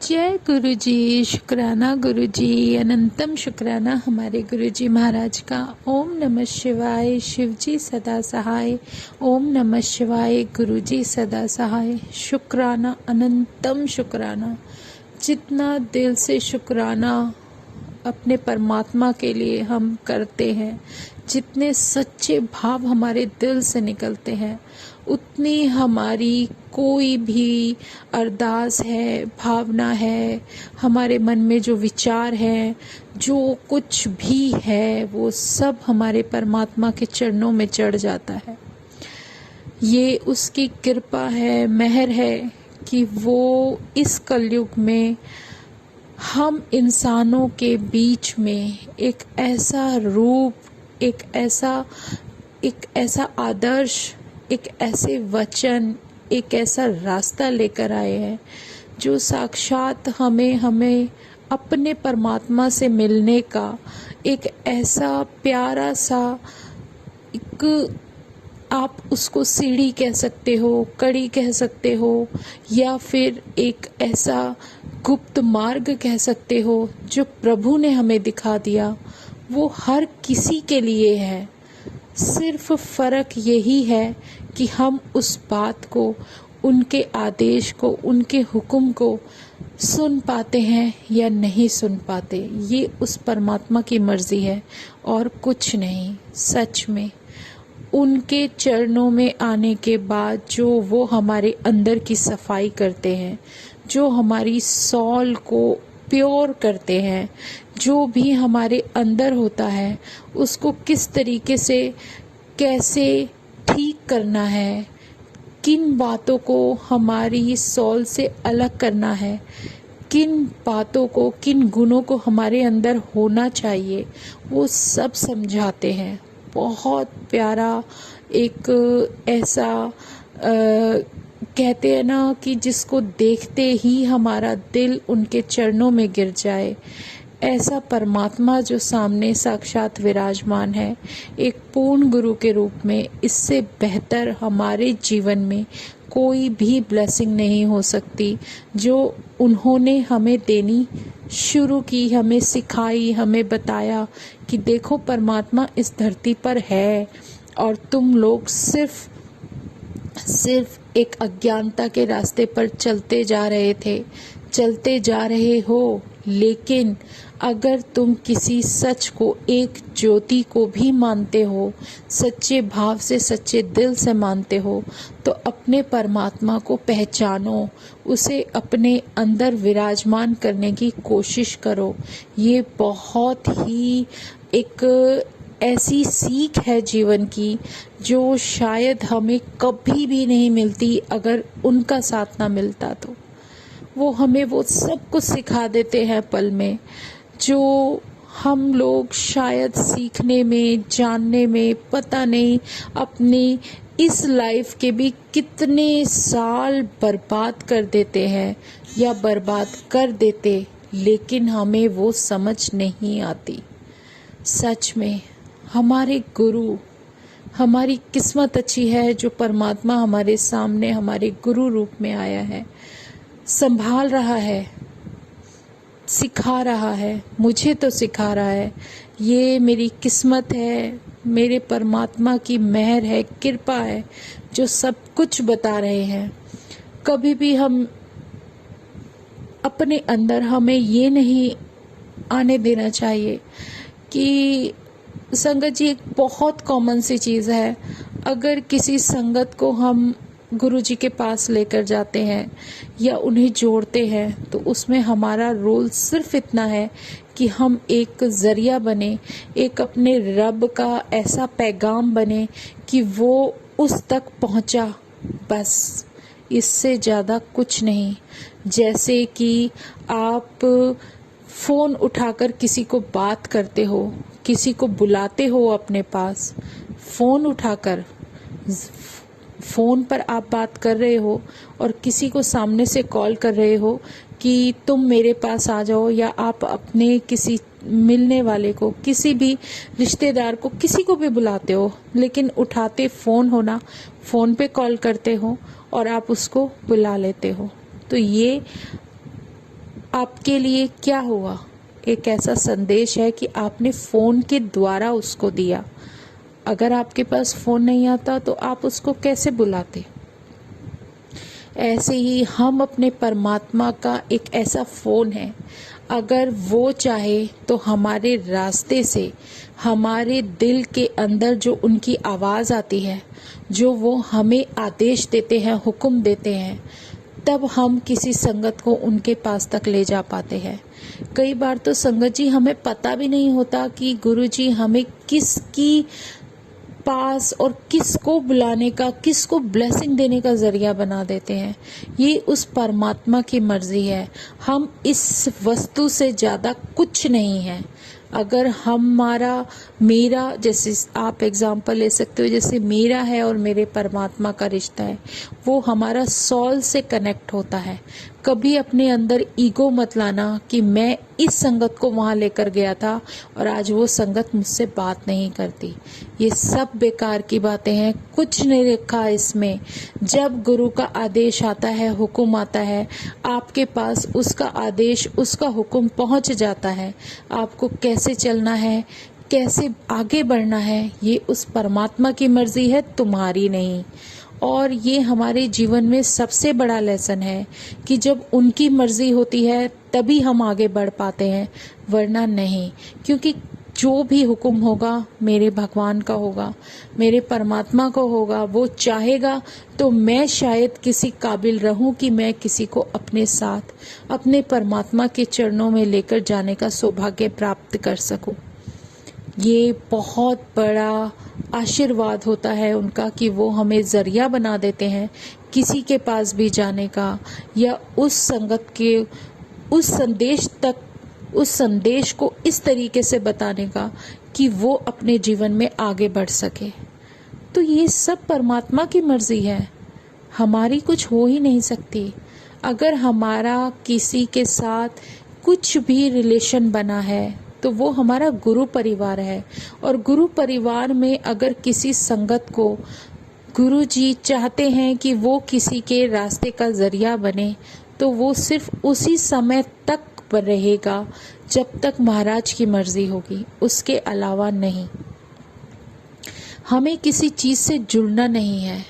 जय गुरु जी। शुक्राना गुरु जी, अनंतम शुक्राना हमारे गुरु जी महाराज का। ओम नमः शिवाय। शिव जी सदा सहाय। ओम नमः शिवाय। गुरु जी सदा सहाय। शुक्राना, अनंतम शुक्राना। जितना दिल से शुक्राना अपने परमात्मा के लिए हम करते हैं, जितने सच्चे भाव हमारे दिल से निकलते हैं, उतनी हमारी कोई भी अरदास है, भावना है, हमारे मन में जो विचार है, जो कुछ भी है, वो सब हमारे परमात्मा के चरणों में चढ़ जाता है। ये उसकी कृपा है, मेहर है कि वो इस कलयुग में हम इंसानों के बीच में एक ऐसा रूप, एक ऐसा आदर्श, एक ऐसे वचन, एक ऐसा रास्ता लेकर आए हैं जो साक्षात हमें अपने परमात्मा से मिलने का एक ऐसा प्यारा सा, एक आप उसको सीढ़ी कह सकते हो, कड़ी कह सकते हो, या फिर एक ऐसा गुप्त मार्ग कह सकते हो जो प्रभु ने हमें दिखा दिया। वो हर किसी के लिए है। सिर्फ फर्क यही है कि हम उस बात को, उनके आदेश को, उनके हुक्म को सुन पाते हैं या नहीं सुन पाते। ये उस परमात्मा की मर्जी है और कुछ नहीं। सच में उनके चरणों में आने के बाद जो वो हमारे अंदर की सफाई करते हैं, जो हमारी सॉल को प्योर करते हैं, जो भी हमारे अंदर होता है उसको किस तरीके से, कैसे ठीक करना है, किन बातों को हमारी सॉल से अलग करना है, किन बातों को, किन गुणों को हमारे अंदर होना चाहिए, वो सब समझाते हैं। बहुत प्यारा एक ऐसा कहते हैं ना कि जिसको देखते ही हमारा दिल उनके चरणों में गिर जाए, ऐसा परमात्मा जो सामने साक्षात विराजमान है एक पूर्ण गुरु के रूप में, इससे बेहतर हमारे जीवन में कोई भी ब्लेसिंग नहीं हो सकती जो उन्होंने हमें देनी शुरू की, हमें सिखाई, हमें बताया कि देखो परमात्मा इस धरती पर है और तुम लोग सिर्फ एक अज्ञानता के रास्ते पर चलते जा रहे हो। लेकिन अगर तुम किसी सच को, एक ज्योति को भी मानते हो, सच्चे भाव से, सच्चे दिल से मानते हो, तो अपने परमात्मा को पहचानो, उसे अपने अंदर विराजमान करने की कोशिश करो। ये बहुत ही एक ऐसी सीख है जीवन की जो शायद हमें कभी भी नहीं मिलती अगर उनका साथ ना मिलता। तो वो हमें वो सब कुछ सिखा देते हैं पल में, जो हम लोग शायद सीखने में, जानने में, पता नहीं अपनी इस लाइफ के भी कितने साल बर्बाद कर देते हैं या बर्बाद कर देते, लेकिन हमें वो समझ नहीं आती। सच में हमारे गुरु, हमारी किस्मत अच्छी है जो परमात्मा हमारे सामने हमारे गुरु रूप में आया है, संभाल रहा है, सिखा रहा है। मुझे तो सिखा रहा है। ये मेरी किस्मत है, मेरे परमात्मा की मेहर है, कृपा है जो सब कुछ बता रहे हैं। कभी भी हम अपने अंदर, हमें ये नहीं आने देना चाहिए कि संगत जी एक बहुत कॉमन सी चीज़ है। अगर किसी संगत को हम गुरु जी के पास लेकर जाते हैं या उन्हें जोड़ते हैं, तो उसमें हमारा रोल सिर्फ इतना है कि हम एक ज़रिया बने, एक अपने रब का ऐसा पैगाम बने कि वो उस तक पहुंचा, बस। इससे ज़्यादा कुछ नहीं। जैसे कि आप फ़ोन उठाकर किसी को बात करते हो, किसी को बुलाते हो अपने पास, फ़ोन उठाकर फ़ोन पर आप बात कर रहे हो और किसी को सामने से कॉल कर रहे हो कि तुम मेरे पास आ जाओ, या आप अपने किसी मिलने वाले को, किसी भी रिश्तेदार को, किसी को भी बुलाते हो, लेकिन उठाते फ़ोन हो ना, फ़ोन पे कॉल करते हो और आप उसको बुला लेते हो। तो ये आपके लिए क्या हुआ? एक ऐसा संदेश है कि आपने फ़ोन के द्वारा उसको दिया। अगर आपके पास फ़ोन नहीं आता तो आप उसको कैसे बुलाते? ऐसे ही हम अपने परमात्मा का एक ऐसा फ़ोन है, अगर वो चाहे तो हमारे रास्ते से, हमारे दिल के अंदर जो उनकी आवाज़ आती है, जो वो हमें आदेश देते हैं, हुक्म देते हैं, तब हम किसी संगत को उनके पास तक ले जा पाते हैं। कई बार तो संगत जी हमें पता भी नहीं होता कि गुरु जी हमें किसकी पास और किसको बुलाने का, किसको ब्लेसिंग देने का जरिया बना देते हैं। ये उस परमात्मा की मर्जी है। हम इस वस्तु से ज़्यादा कुछ नहीं है। अगर मेरा जैसे आप एग्जांपल ले सकते हो, जैसे मेरा है और मेरे परमात्मा का रिश्ता है, वो हमारा सॉल से कनेक्ट होता है। कभी अपने अंदर ईगो मत लाना कि मैं इस संगत को वहाँ लेकर गया था और आज वो संगत मुझसे बात नहीं करती। ये सब बेकार की बातें हैं, कुछ नहीं रखा इसमें। जब गुरु का आदेश आता है, हुक्म आता है, आपके पास उसका आदेश, उसका हुक्म पहुँच जाता है। आपको कैसे चलना है, कैसे आगे बढ़ना है, ये उस परमात्मा की मर्जी है, तुम्हारी नहीं। और ये हमारे जीवन में सबसे बड़ा लेसन है कि जब उनकी मर्जी होती है तभी हम आगे बढ़ पाते हैं, वरना नहीं। क्योंकि जो भी हुक्म होगा मेरे भगवान का होगा, मेरे परमात्मा को होगा। वो चाहेगा तो मैं शायद किसी काबिल रहूं कि मैं किसी को अपने साथ, अपने परमात्मा के चरणों में लेकर जाने का सौभाग्य प्राप्त कर सकूं। ये बहुत बड़ा आशीर्वाद होता है उनका कि वो हमें ज़रिया बना देते हैं किसी के पास भी जाने का, या उस संगत के उस संदेश को इस तरीके से बताने का कि वो अपने जीवन में आगे बढ़ सके। तो ये सब परमात्मा की मर्जी है, हमारी कुछ हो ही नहीं सकती। अगर हमारा किसी के साथ कुछ भी रिलेशन बना है तो वो हमारा गुरु परिवार है, और गुरु परिवार में अगर किसी संगत को गुरु जी चाहते हैं कि वो किसी के रास्ते का जरिया बने, तो वो सिर्फ उसी समय तक रहेगा जब तक महाराज की मर्जी होगी, उसके अलावा नहीं। हमें किसी चीज़ से जुड़ना नहीं है,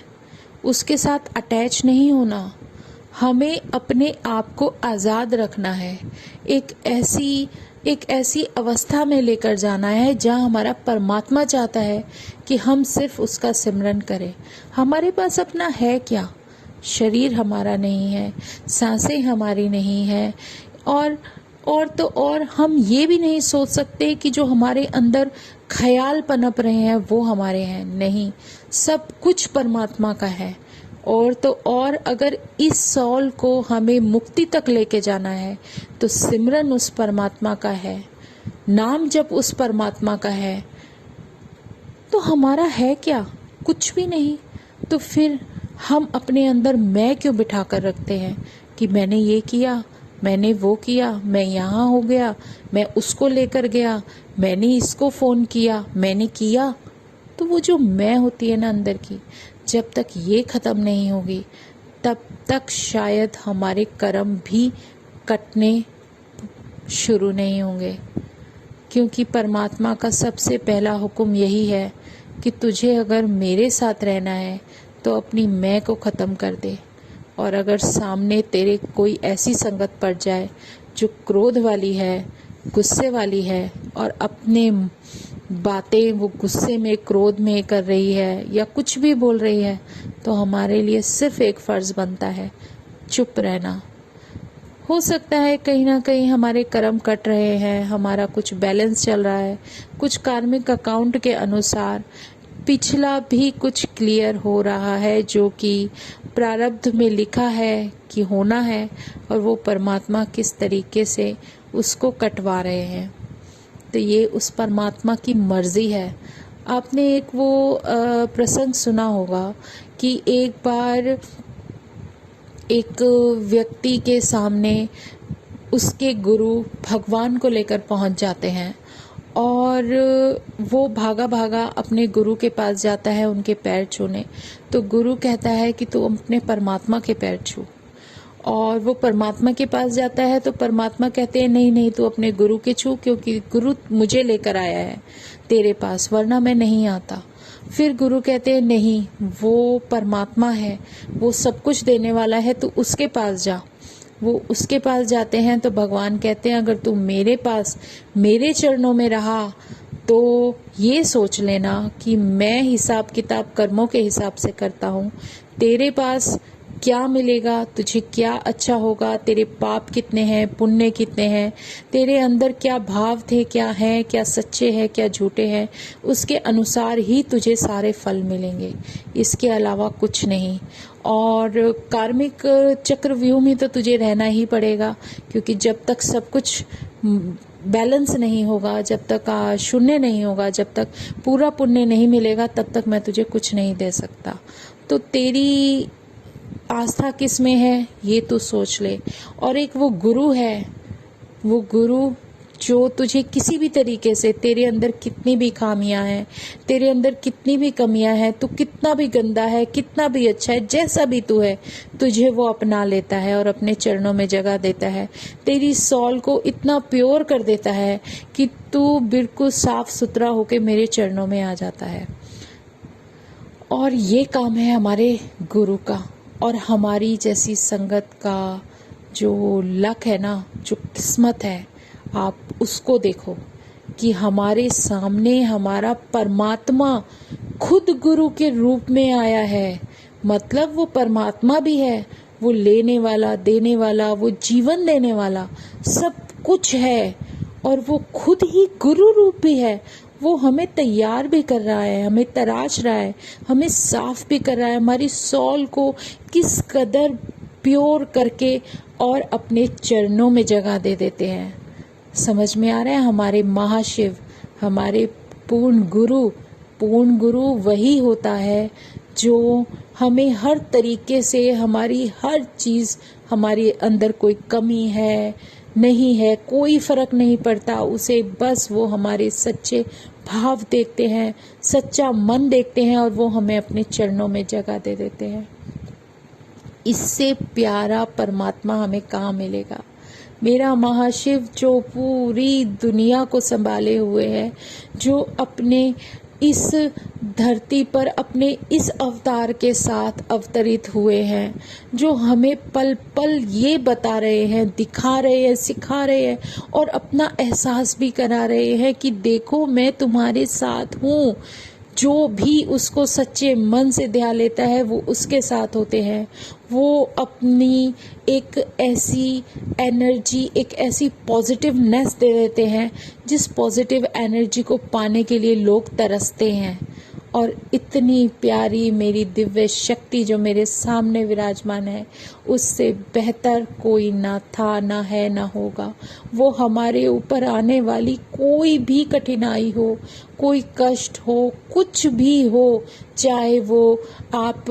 उसके साथ अटैच नहीं होना। हमें अपने आप को आज़ाद रखना है, एक ऐसी अवस्था में लेकर जाना है जहाँ हमारा परमात्मा चाहता है कि हम सिर्फ उसका सिमरन करें। हमारे पास अपना है क्या? शरीर हमारा नहीं है, सांसें हमारी नहीं है, और हम ये भी नहीं सोच सकते कि जो हमारे अंदर ख्याल पनप रहे हैं वो हमारे हैं। नहीं, सब कुछ परमात्मा का है। और अगर इस सॉल को हमें मुक्ति तक लेके जाना है तो सिमरन उस परमात्मा का है, नाम जप उस परमात्मा का है। तो हमारा है क्या? कुछ भी नहीं। तो फिर हम अपने अंदर मैं क्यों बिठा कर रखते हैं कि मैंने ये किया, मैंने वो किया, मैं यहाँ हो गया, मैं उसको लेकर गया, मैंने इसको फ़ोन किया, मैंने किया। तो वो जो मैं होती है ना अंदर की, जब तक ये ख़त्म नहीं होगी तब तक शायद हमारे कर्म भी कटने शुरू नहीं होंगे। क्योंकि परमात्मा का सबसे पहला हुक्म यही है कि तुझे अगर मेरे साथ रहना है तो अपनी मैं को ख़त्म कर दे। और अगर सामने तेरे कोई ऐसी संगत पड़ जाए जो क्रोध वाली है, गुस्से वाली है, और अपने बातें वो गुस्से में, क्रोध में कर रही है या कुछ भी बोल रही है, तो हमारे लिए सिर्फ एक फ़र्ज़ बनता है, चुप रहना। हो सकता है कहीं ना कहीं हमारे कर्म कट रहे हैं, हमारा कुछ बैलेंस चल रहा है, कुछ कार्मिक अकाउंट के अनुसार पिछला भी कुछ क्लियर हो रहा है जो कि प्रारब्ध में लिखा है कि होना है, और वो परमात्मा किस तरीके से उसको कटवा रहे हैं। तो ये उस परमात्मा की मर्जी है। आपने एक वो प्रसंग सुना होगा कि एक बार एक व्यक्ति के सामने उसके गुरु भगवान को लेकर पहुंच जाते हैं, और वो भागा भागा अपने गुरु के पास जाता है उनके पैर छूने। तो गुरु कहता है कि तू अपने परमात्मा के पैर छू। और वो परमात्मा के पास जाता है तो परमात्मा कहते हैं नहीं नहीं, तू अपने गुरु के छू, क्योंकि गुरु मुझे लेकर आया है तेरे पास, वरना मैं नहीं आता। फिर गुरु कहते हैं नहीं, वो परमात्मा है, वो सब कुछ देने वाला है, तू उसके पास जा। वो उसके पास जाते हैं तो भगवान कहते हैं अगर तू मेरे पास, मेरे चरणों में रहा तो ये सोच लेना कि मैं हिसाब किताब कर्मों के हिसाब से करता हूँ। तेरे पास क्या मिलेगा, तुझे क्या अच्छा होगा, तेरे पाप कितने हैं, पुण्य कितने हैं, तेरे अंदर क्या भाव थे, क्या है, क्या सच्चे हैं, क्या झूठे हैं, उसके अनुसार ही तुझे सारे फल मिलेंगे, इसके अलावा कुछ नहीं। और कार्मिक चक्रव्यूह में तो तुझे रहना ही पड़ेगा, क्योंकि जब तक सब कुछ बैलेंस नहीं होगा, जब तक शून्य नहीं होगा, जब तक पूरा पुण्य नहीं मिलेगा, तब तक मैं तुझे कुछ नहीं दे सकता। तो तेरी आस्था किस में है ये तो सोच ले। और एक वो गुरु है, वो गुरु जो तुझे किसी भी तरीके से, तेरे अंदर कितनी भी खामियां हैं, तेरे अंदर कितनी भी कमियां हैं, तू कितना भी गंदा है, कितना भी अच्छा है, जैसा भी तू है, तुझे वो अपना लेता है और अपने चरणों में जगह देता है। तेरी सॉल को इतना प्योर कर देता है कि तू बिल्कुल साफ सुथरा होके मेरे चरणों में आ जाता है। और ये काम है हमारे गुरु का। और हमारी जैसी संगत का जो लक है ना, जो किस्मत है, आप उसको देखो कि हमारे सामने हमारा परमात्मा खुद गुरु के रूप में आया है। मतलब वो परमात्मा भी है, वो लेने वाला, देने वाला, वो जीवन देने वाला, सब कुछ है। और वो खुद ही गुरु रूप भी है। वो हमें तैयार भी कर रहा है, हमें तराश रहा है, हमें साफ भी कर रहा है, हमारी सॉल को किस कदर प्योर करके और अपने चरणों में जगह दे देते हैं। समझ में आ रहा है? हमारे महाशिव, हमारे पूर्ण गुरु वही होता है जो हमें हर तरीके से, हमारी हर चीज़, हमारे अंदर कोई कमी है नहीं है, कोई फर्क नहीं पड़ता उसे, बस वो हमारे सच्चे भाव देखते हैं, सच्चा मन देखते हैं और वो हमें अपने चरणों में जगह दे देते हैं। इससे प्यारा परमात्मा हमें कहाँ मिलेगा। मेरा महाशिव जो पूरी दुनिया को संभाले हुए है, जो अपने इस धरती पर अपने इस अवतार के साथ अवतरित हुए हैं, जो हमें पल पल ये बता रहे हैं, दिखा रहे हैं, सिखा रहे हैं और अपना एहसास भी करा रहे हैं कि देखो मैं तुम्हारे साथ हूँ। जो भी उसको सच्चे मन से ध्यान लेता है वो उसके साथ होते हैं। वो अपनी एक ऐसी एनर्जी, एक ऐसी पॉजिटिवनेस दे देते हैं जिस पॉजिटिव एनर्जी को पाने के लिए लोग तरसते हैं। और इतनी प्यारी मेरी दिव्य शक्ति जो मेरे सामने विराजमान है, उससे बेहतर कोई ना था, ना है, ना होगा। वो हमारे ऊपर आने वाली कोई भी कठिनाई हो, कोई कष्ट हो, कुछ भी हो, चाहे वो आप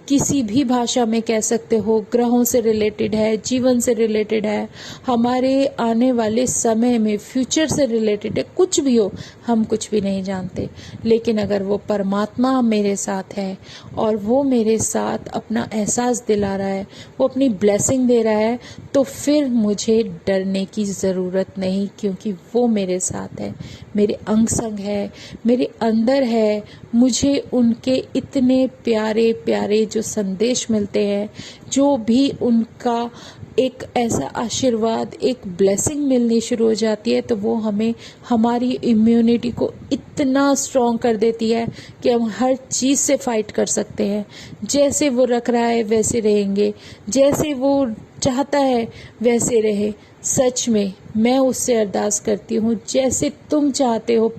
किसी भी भाषा में कह सकते हो, ग्रहों से रिलेटेड है, जीवन से रिलेटेड है, हमारे आने वाले समय में फ्यूचर से रिलेटेड है, कुछ भी हो, हम कुछ भी नहीं जानते। लेकिन अगर वो परमात्मा मेरे साथ है और वो मेरे साथ अपना एहसास दिला रहा है, वो अपनी ब्लेसिंग दे रहा है, तो फिर मुझे डरने की ज़रूरत नहीं, क्योंकि वो मेरे साथ है, मेरे अंग संग है, मेरे अंदर है। मुझे उनके इतने प्यारे प्यारे जो संदेश मिलते हैं, जो भी उनका एक ऐसा आशीर्वाद, एक ब्लेसिंग मिलनी शुरू हो जाती है, तो वो हमें, हमारी इम्यूनिटी को इतना स्ट्रॉन्ग कर देती है कि हम हर चीज़ से फाइट कर सकते हैं। जैसे वो रख रहा है वैसे रहेंगे, जैसे वो चाहता है वैसे रहे। सच में मैं उससे अरदास करती हूँ, जैसे तुम चाहते हो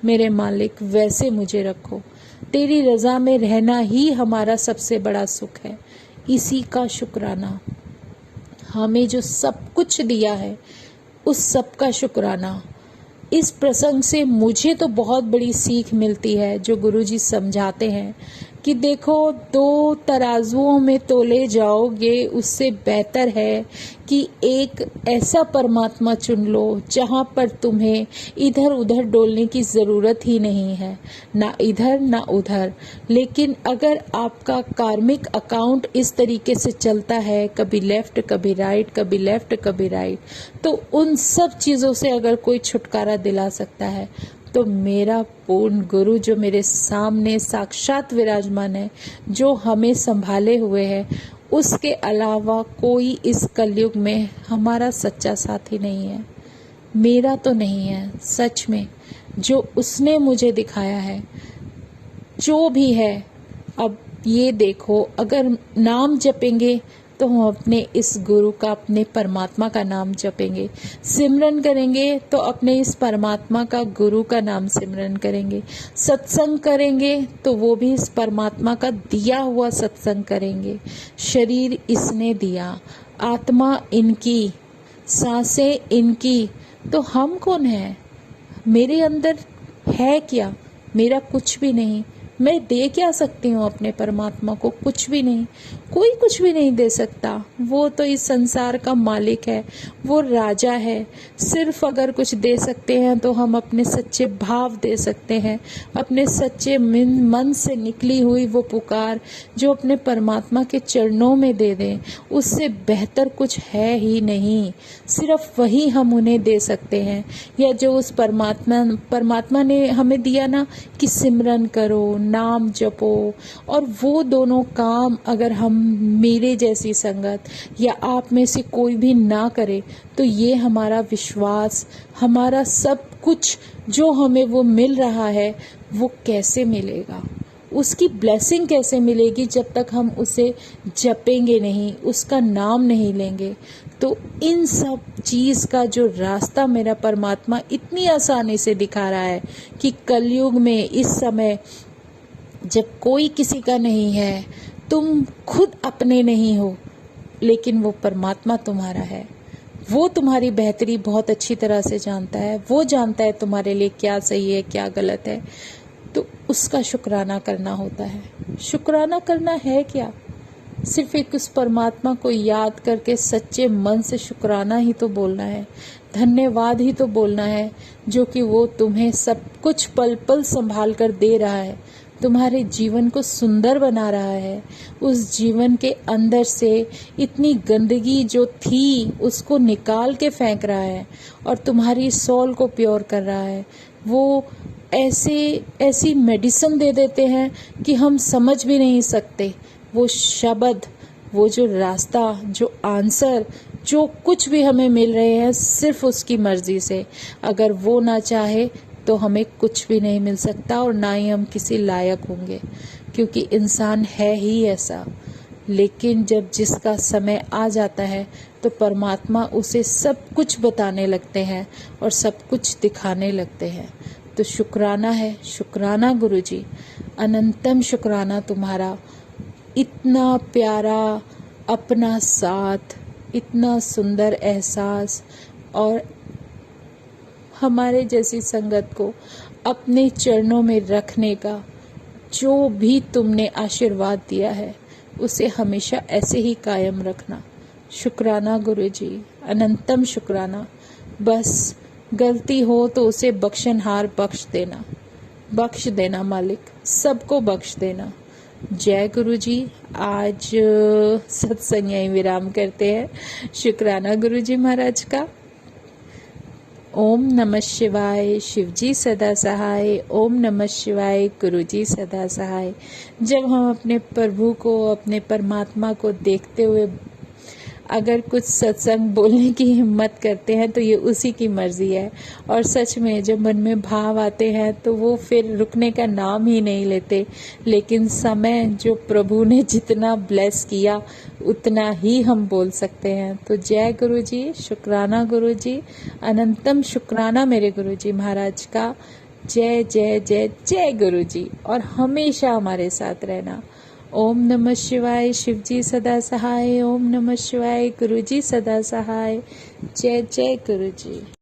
मेरे मालिक, वैसे मुझे रखो। तेरी रज़ा में रहना ही हमारा सबसे बड़ा सुख है। इसी का शुक्राना, हमें जो सब कुछ दिया है उस सब का शुक्राना। इस प्रसंग से मुझे तो बहुत बड़ी सीख मिलती है, जो गुरुजी समझाते हैं कि देखो, दो तराजुओं में तोले जाओगे, उससे बेहतर है कि एक ऐसा परमात्मा चुन लो जहाँ पर तुम्हें इधर उधर डोलने की ज़रूरत ही नहीं है, ना इधर ना उधर। लेकिन अगर आपका कार्मिक अकाउंट इस तरीके से चलता है, कभी लेफ्ट कभी राइट, कभी लेफ्ट कभी राइट, तो उन सब चीज़ों से अगर कोई छुटकारा दिला सकता है तो मेरा पूर्ण गुरु जो मेरे सामने साक्षात विराजमान है, जो हमें संभाले हुए है, उसके अलावा कोई इस कलयुग में हमारा सच्चा साथी नहीं है। मेरा तो नहीं है, सच में जो उसने मुझे दिखाया है, जो भी है। अब ये देखो, अगर नाम जपेंगे तो हम अपने इस गुरु का, अपने परमात्मा का नाम जपेंगे। सिमरन करेंगे तो अपने इस परमात्मा का, गुरु का नाम सिमरन करेंगे। सत्संग करेंगे तो वो भी इस परमात्मा का दिया हुआ सत्संग करेंगे। शरीर इसने दिया, आत्मा इनकी, सांसें इनकी, तो हम कौन है? मेरे अंदर है क्या? मेरा कुछ भी नहीं। मैं दे क्या सकती हूँ अपने परमात्मा को? कुछ भी नहीं। कोई कुछ भी नहीं दे सकता। वो तो इस संसार का मालिक है, वो राजा है। सिर्फ अगर कुछ दे सकते हैं तो हम अपने सच्चे भाव दे सकते हैं, अपने सच्चे मन से निकली हुई वो पुकार जो अपने परमात्मा के चरणों में दे दें। उससे बेहतर कुछ है ही नहीं। सिर्फ वही हम उन्हें दे सकते हैं, या जो उस परमात्मा ने हमें दिया ना कि सिमरन करो, नाम जपो। और वो दोनों काम अगर हम, मेरे जैसी संगत या आप में से कोई भी ना करे, तो ये हमारा विश्वास, हमारा सब कुछ जो हमें वो मिल रहा है, वो कैसे मिलेगा? उसकी ब्लेसिंग कैसे मिलेगी जब तक हम उसे जपेंगे नहीं, उसका नाम नहीं लेंगे? तो इन सब चीज़ का जो रास्ता मेरा परमात्मा इतनी आसानी से दिखा रहा है कि कलयुग में इस समय जब कोई किसी का नहीं है, तुम खुद अपने नहीं हो, लेकिन वो परमात्मा तुम्हारा है। वो तुम्हारी बेहतरी बहुत अच्छी तरह से जानता है। वो जानता है तुम्हारे लिए क्या सही है, क्या गलत है। तो उसका शुक्राना करना होता है। शुक्राना करना है क्या? सिर्फ एक उस परमात्मा को याद करके सच्चे मन से शुक्राना ही तो बोलना है, धन्यवाद ही तो बोलना है, जो कि वो तुम्हें सब कुछ पल पल संभाल कर दे रहा है, तुम्हारे जीवन को सुंदर बना रहा है। उस जीवन के अंदर से इतनी गंदगी जो थी उसको निकाल के फेंक रहा है और तुम्हारी सोल को प्योर कर रहा है। वो ऐसी मेडिसिन दे देते हैं कि हम समझ भी नहीं सकते। वो शब्द, वो जो रास्ता, जो आंसर, जो कुछ भी हमें मिल रहे हैं सिर्फ उसकी मर्जी से। अगर वो ना चाहे तो हमें कुछ भी नहीं मिल सकता और ना ही हम किसी लायक होंगे, क्योंकि इंसान है ही ऐसा। लेकिन जब जिसका समय आ जाता है तो परमात्मा उसे सब कुछ बताने लगते हैं और सब कुछ दिखाने लगते हैं। तो शुक्राना है, शुक्राना गुरुजी, अनंतम शुक्राना तुम्हारा। इतना प्यारा अपना साथ, इतना सुंदर एहसास, और हमारे जैसी संगत को अपने चरणों में रखने का जो भी तुमने आशीर्वाद दिया है, उसे हमेशा ऐसे ही कायम रखना। शुक्राना गुरुजी, अनंतम शुक्राना। बस गलती हो तो उसे बख्शनहार बख्श देना मालिक, सबको बख्श देना। जय गुरुजी। आज सत्संग यहीं विराम करते हैं। शुक्राना गुरुजी महाराज का। ओम नमः शिवाय, शिवजी सदा सहाय। ओम नमः शिवाय, गुरुजी सदा सहाय। जब हम अपने प्रभु को, अपने परमात्मा को देखते हुए अगर कुछ सत्संग बोलने की हिम्मत करते हैं तो ये उसी की मर्जी है। और सच में जब मन में भाव आते हैं तो वो फिर रुकने का नाम ही नहीं लेते। लेकिन समय जो प्रभु ने जितना ब्लेस किया उतना ही हम बोल सकते हैं। तो जय गुरु जी, शुक्राना गुरु जी, अनंतम शुक्राना मेरे गुरु जी महाराज का। जय जय जय जय गुरु जी, और हमेशा हमारे साथ रहना। ओम नमः शिवाय, शिवजी सदा सहाय। ओम नमः शिवाय, गुरुजी सदा सहाय। जय जय गुरुजी।